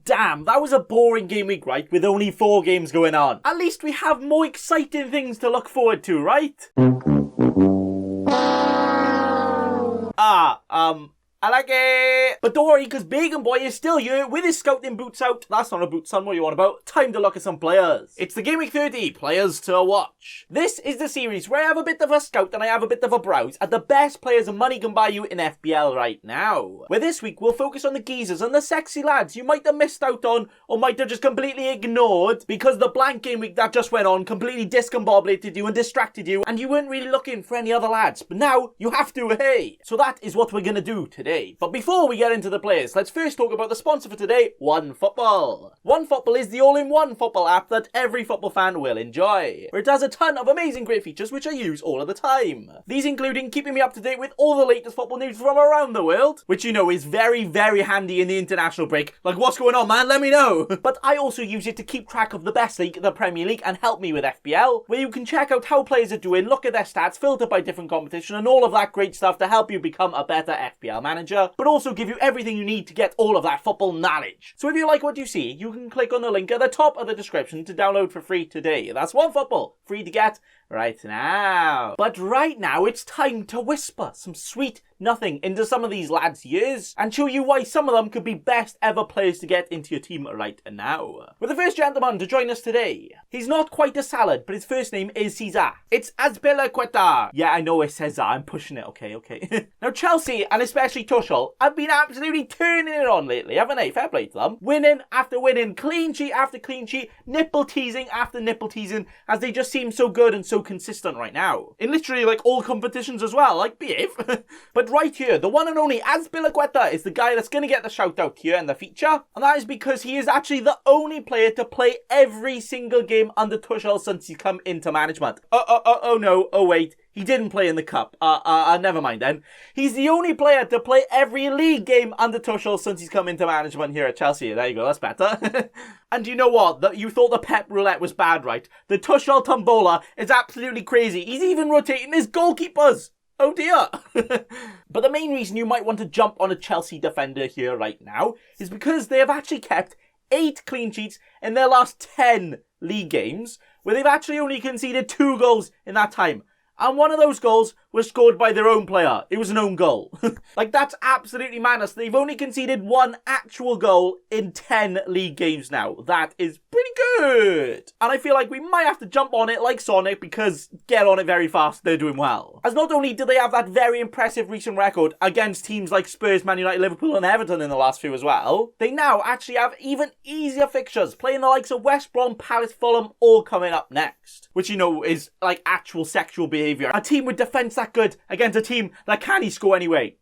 Damn, that was a boring game week, right? With only 4 games going on. At least we have more exciting things to look forward to, right? I like it. But don't worry, because Bacon Boy is still here with his scouting boots out. That's not a boot, son. What are you on about? Time to look at some players. It's the Gameweek 30 players to watch. This is the series where I have a bit of a scout and I have a bit of a browse at the best players money can buy you in FPL right now. Where this week we'll focus on the geezers and the sexy lads you might have missed out on or might have just completely ignored because the blank game week that just went on completely discombobulated you and distracted you and you weren't really looking for any other lads. But now you have to, hey. So that is what we're going to do today. But before we get into the players, let's first talk about the sponsor for today, OneFootball. OneFootball is the all-in-one football app that every football fan will enjoy, where it has a ton of amazing great features which I use all of the time. These including keeping me up to date with all the latest football news from around the world, which you know is very, very handy in the international break. Like, what's going on, man? Let me know. But I also use it to keep track of the best league, the Premier League, and help me with FPL, where you can check out how players are doing, look at their stats, filter by different competition, and all of that great stuff to help you become a better FPL manager, but also give you everything you need to get all of that football knowledge. So if you like what you see, you can click on the link at the top of the description to download for free today. That's OneFootball, free to get right now. But right now, it's time to whisper some sweet nothing into some of these lads' ears and show you why some of them could be best ever players to get into your team right now. With the first gentleman to join us today. He's not quite a salad, but his first name is Cesar. It's Azpilicueta. Yeah, I know it's Cesar. I'm pushing it. Okay. Now, Chelsea, and especially Tuchel, have been absolutely turning it on lately, haven't they? Fair play to them. Winning after winning, clean sheet after clean sheet, nipple teasing after nipple teasing, as they just seem so good and so consistent right now. In literally like all competitions as well, like behave. But right here, the one and only Azpilicueta is the guy that's going to get the shout out here in the feature. And that is because he is actually the only player to play every single game under Tuchel since he's come into management. Oh no, oh wait. He didn't play in the cup. Never mind then. He's the only player to play every league game under Tuchel since he's come into management here at Chelsea. There you go, that's better. And you know what? You thought the Pep roulette was bad, right? The Tuchel tombola is absolutely crazy. He's even rotating his goalkeepers. Oh dear. But the main reason you might want to jump on a Chelsea defender here right now is because they have actually kept 8 clean sheets in their last 10 league games, where they've actually only conceded 2 goals in that time. And one of those goals was scored by their own player. It was an own goal. Like, that's absolutely madness. They've only conceded 1 actual goal in 10 league games now. That is pretty good. And I feel like we might have to jump on it like Sonic, because get on it very fast, they're doing well. As not only do they have that very impressive recent record against teams like Spurs, Man United, Liverpool and Everton in the last few as well, they now actually have even easier fixtures, playing the likes of West Brom, Palace, Fulham, all coming up next. Which, you know, is like actual sexual behaviour. A team with defence that good against a team that can't score anyway.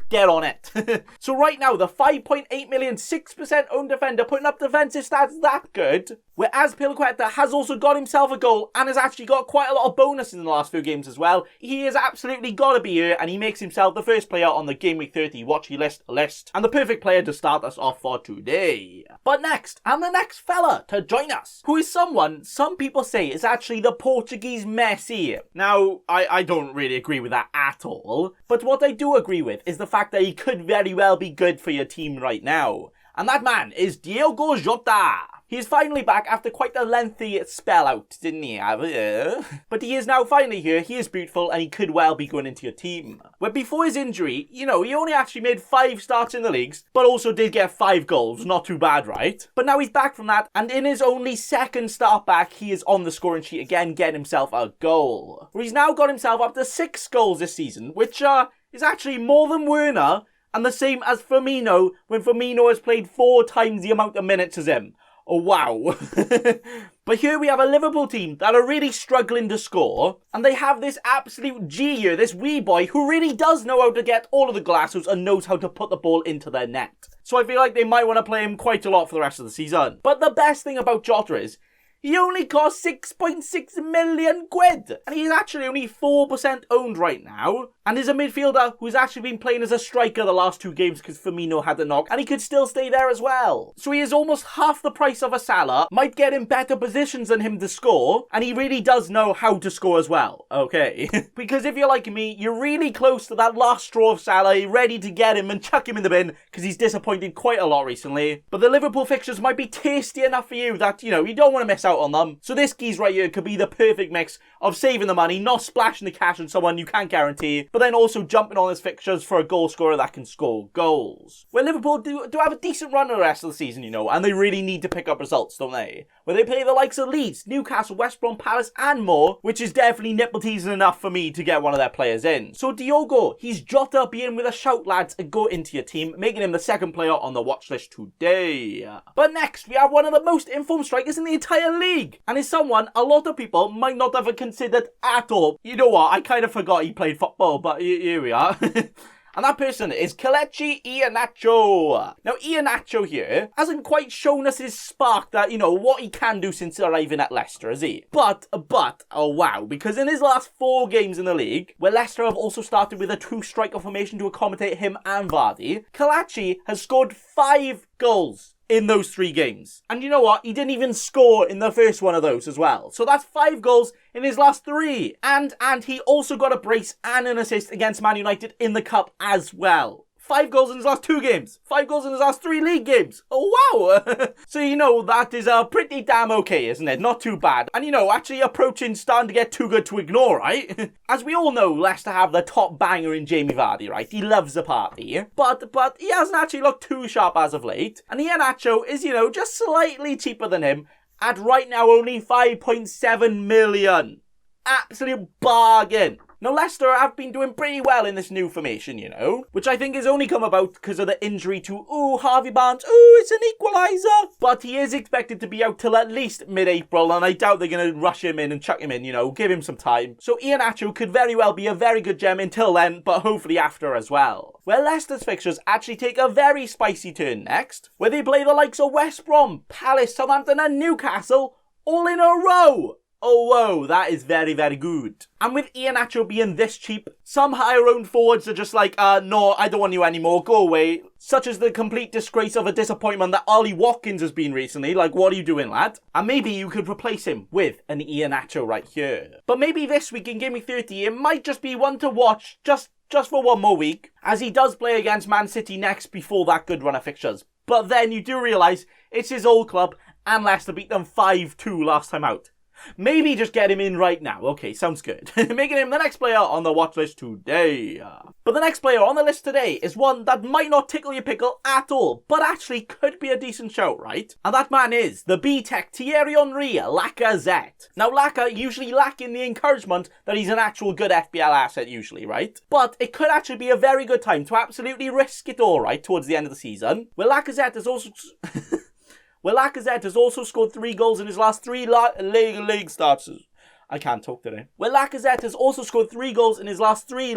Get on it. So right now, the 5.8 million, 6% owned defender putting up defensive stats that good, where Azpilicueta has also got himself a goal and has actually got quite a lot of bonuses in the last few games as well. He has absolutely got to be here, and he makes himself the first player on the Gameweek 30 WATCHLIST list, and the perfect player to start us off for today. But next, and the next fella to join us, who is someone some people say is actually the Portuguese Messi. Now, I don't really agree with that at all, but what I do agree with is the fact that he could very well be good for your team right now. And that man is Diogo Jota. He's finally back after quite a lengthy spell out, didn't he? But he is now finally here, he is beautiful, and he could well be going into your team. Where before his injury, you know, he only actually made 5 starts in the leagues, but also did get 5 goals. Not too bad, right? But now he's back from that, and in his only second start back, he is on the scoring sheet again, getting himself a goal. Where he's now got himself up to 6 goals this season, which is actually more than Werner, and the same as Firmino, when Firmino has played 4 times the amount of minutes as him. Oh, wow. But here we have a Liverpool team that are really struggling to score, and they have this absolute G here, this wee boy, who really does know how to get all of the glasses and knows how to put the ball into their net. So I feel like they might want to play him quite a lot for the rest of the season. But the best thing about Jota is, he only cost 6.6 million quid, and he's actually only 4% owned right now, and is a midfielder who's actually been playing as a striker the last 2 games because Firmino had the knock, and he could still stay there as well. So he is almost half the price of a Salah, might get in better positions than him to score, and he really does know how to score as well, okay? Because if you're like me, you're really close to that last straw of Salah, you're ready to get him and chuck him in the bin because he's disappointed quite a lot recently. But the Liverpool fixtures might be tasty enough for you that, you know, you don't want to miss out on them. So this geese right here could be the perfect mix of saving the money, not splashing the cash on someone you can't guarantee, but then also jumping on his fixtures for a goal scorer that can score goals. Well, Liverpool do have a decent run the rest of the season, you know, and they really need to pick up results, don't they? Where they play the likes of Leeds, Newcastle, West Brom, Palace and more, which is definitely nipple teasing enough for me to get one of their players in. So Diogo, he's Jota being with a shout, lads, and go into your team, making him the second player on the watch list today. But next, we have one of the most informed strikers in the entire league, and is someone a lot of people might not have considered at all. You know what, I kind of forgot he played football, but here we are. And that person is Kelechi Iheanacho. Now, Iheanacho here hasn't quite shown us his spark that, you know, what he can do since arriving at Leicester, has he? But, oh wow, because in his last 4 games in the league, where Leicester have also started with a 2-striker formation to accommodate him and Vardy, Kelechi has scored 5 goals in those 3 games. And you know what? He didn't even score in the first one of those as well. So that's 5 goals in his last 3. And he also got a brace and an assist against Man United in the cup as well. 5 goals in his last 2 games. 5 goals in his last 3 league games. Oh, wow. So, you know, that is pretty damn okay, isn't it? Not too bad. And, you know, actually approaching starting to get too good to ignore, right? As we all know, Leicester have the top banger in Jamie Vardy, right? He loves a party. But he hasn't actually looked too sharp as of late. And Iheanacho is, you know, just slightly cheaper than him at right now only 5.7 million. Absolute bargain. Now, Leicester have been doing pretty well in this new formation, you know, which I think has only come about because of the injury to, Harvey Barnes. It's an equaliser. But he is expected to be out till at least mid-April, and I doubt they're going to rush him in and chuck him in, you know, give him some time. So Iheanacho could very well be a very good gem until then, but hopefully after as well. Well, Leicester's fixtures actually take a very spicy turn next, where they play the likes of West Brom, Palace, Southampton and Newcastle all in a row. Oh, whoa, that is very, very good. And with Iheanacho being this cheap, some higher-owned forwards are just like, no, I don't want you anymore, go away. Such as the complete disgrace of a disappointment that Ollie Watkins has been recently. Like, what are you doing, lad? And maybe you could replace him with an Iheanacho right here. But maybe this week in Gameweek 30, it might just be one to watch, just for one more week, as he does play against Man City next before that good run of fixtures. But then you do realise it's his old club, and Leicester beat them 5-2 last time out. Maybe just get him in right now. Okay, sounds good. Making him the next player on the watch list today. But the next player on the list today is one that might not tickle your pickle at all, but actually could be a decent shout, right? And that man is the B-Tech Thierry Henry Lacazette. Now, Laka usually lacking the encouragement that he's an actual good FPL asset usually, right? But it could actually be a very good time to absolutely risk it all, right, towards the end of the season. Well, Lacazette is also... Well, Lacazette has also scored 3 goals in his last 3 league starts. I can't talk today. Well, Lacazette has also scored 3 goals in his last 3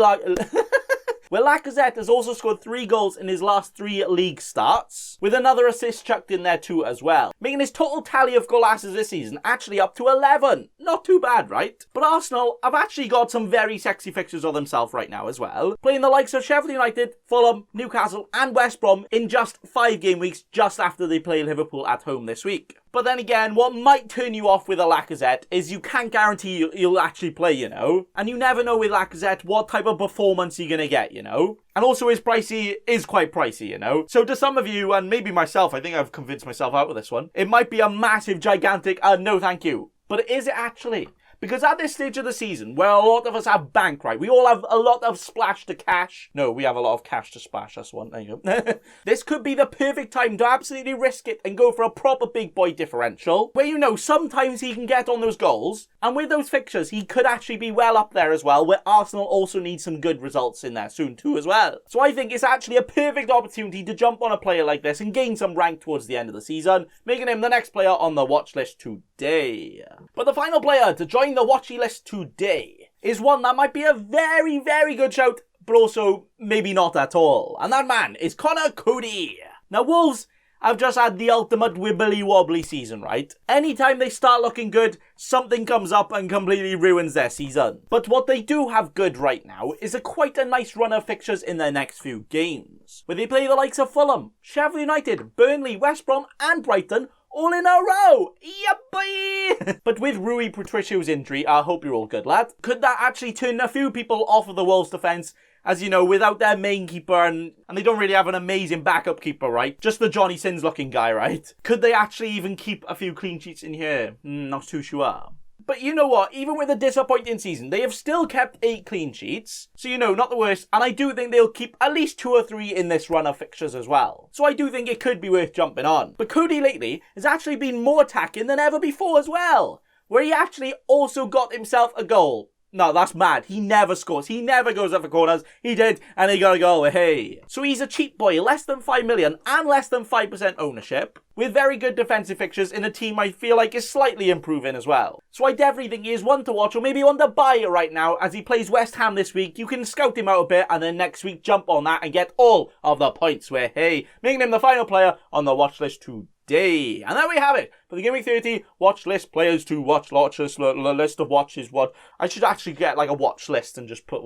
Lacazette has also scored 3 goals in his last 3 league starts, with another assist chucked in there too as well, making his total tally of goalasses this season actually up to 11. Not too bad, right? But Arsenal have actually got some very sexy fixtures of themselves right now as well, playing the likes of Sheffield United, Fulham, Newcastle and West Brom in just 5 game weeks just after they play Liverpool at home this week. But then again, what might turn you off with a Lacazette is you can't guarantee you'll actually play, you know? And you never know with Lacazette what type of performance you're going to get, you know? And also his pricey is quite pricey, you know? So to some of you, and maybe myself, I think I've convinced myself out with this one, it might be a massive, gigantic, no thank you. But is it actually? Because at this stage of the season, where a lot of us have bank, right? We all have a lot of splash to cash. No, we have a lot of cash to splash, that's one. There you go. This could be the perfect time to absolutely risk it and go for a proper big boy differential, where, you know, sometimes he can get on those goals. And with those fixtures, he could actually be well up there as well, where Arsenal also need some good results in there soon too as well. So I think it's actually a perfect opportunity to jump on a player like this and gain some rank towards the end of the season, making him the next player on the watch list today. But the final player to join the watchy list today is one that might be a very, very good shout, but also maybe not at all. And that man is Cody. Now, Wolves have just had the ultimate wibbly-wobbly season, right? Anytime they start looking good, something comes up and completely ruins their season. But what they do have good right now is quite a nice run of fixtures in their next few games, where they play the likes of Fulham, Sheffield United, Burnley, West Brom and Brighton all in a row. Yeah, boy! But with Rui Patricio's injury, I hope you're all good, lad. Could that actually turn a few people off of the Wolves defence? As you know, without their main keeper, and they don't really have an amazing backup keeper, right? Just the Johnny Sins looking guy, right? Could they actually even keep a few clean sheets in here? Not too sure. But you know what? Even with a disappointing season, they have still kept 8 clean sheets. So, you know, not the worst. And I do think they'll keep at least 2 or 3 in this run of fixtures as well. So I do think it could be worth jumping on. But Cody lately has actually been more attacking than ever before as well, where he actually also got himself a goal. No, that's mad. He never scores. He never goes up for corners. He did, and he got a goal. Hey. So he's a cheap boy, less than 5 million and less than 5% ownership, with very good defensive fixtures in a team I feel like is slightly improving as well. So I definitely think he is one to watch, or maybe one to buy right now as he plays West Ham this week. You can scout him out a bit and then next week jump on that and get all of the points where, hey, making him the final player on the watch list today. And there we have it for the Gameweek 30 watch list players to watch. List of watches. What I should actually get like a watch list and just put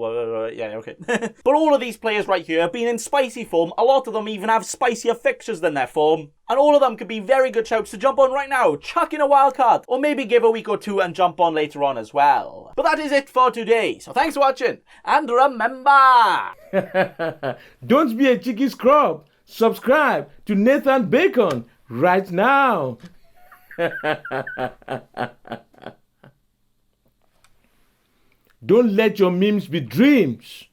yeah, okay. But all of these players right here have been in spicy form. A lot of them even have spicier fixtures than their form, and all of them could be very good shouts to jump on right now, chuck in a wild card, or maybe give a week or two and jump on later on as well. But that is it for today, so thanks for watching, and remember, don't be a cheeky scrub. Subscribe to Nathan Bacon right now. Don't let your memes be dreams.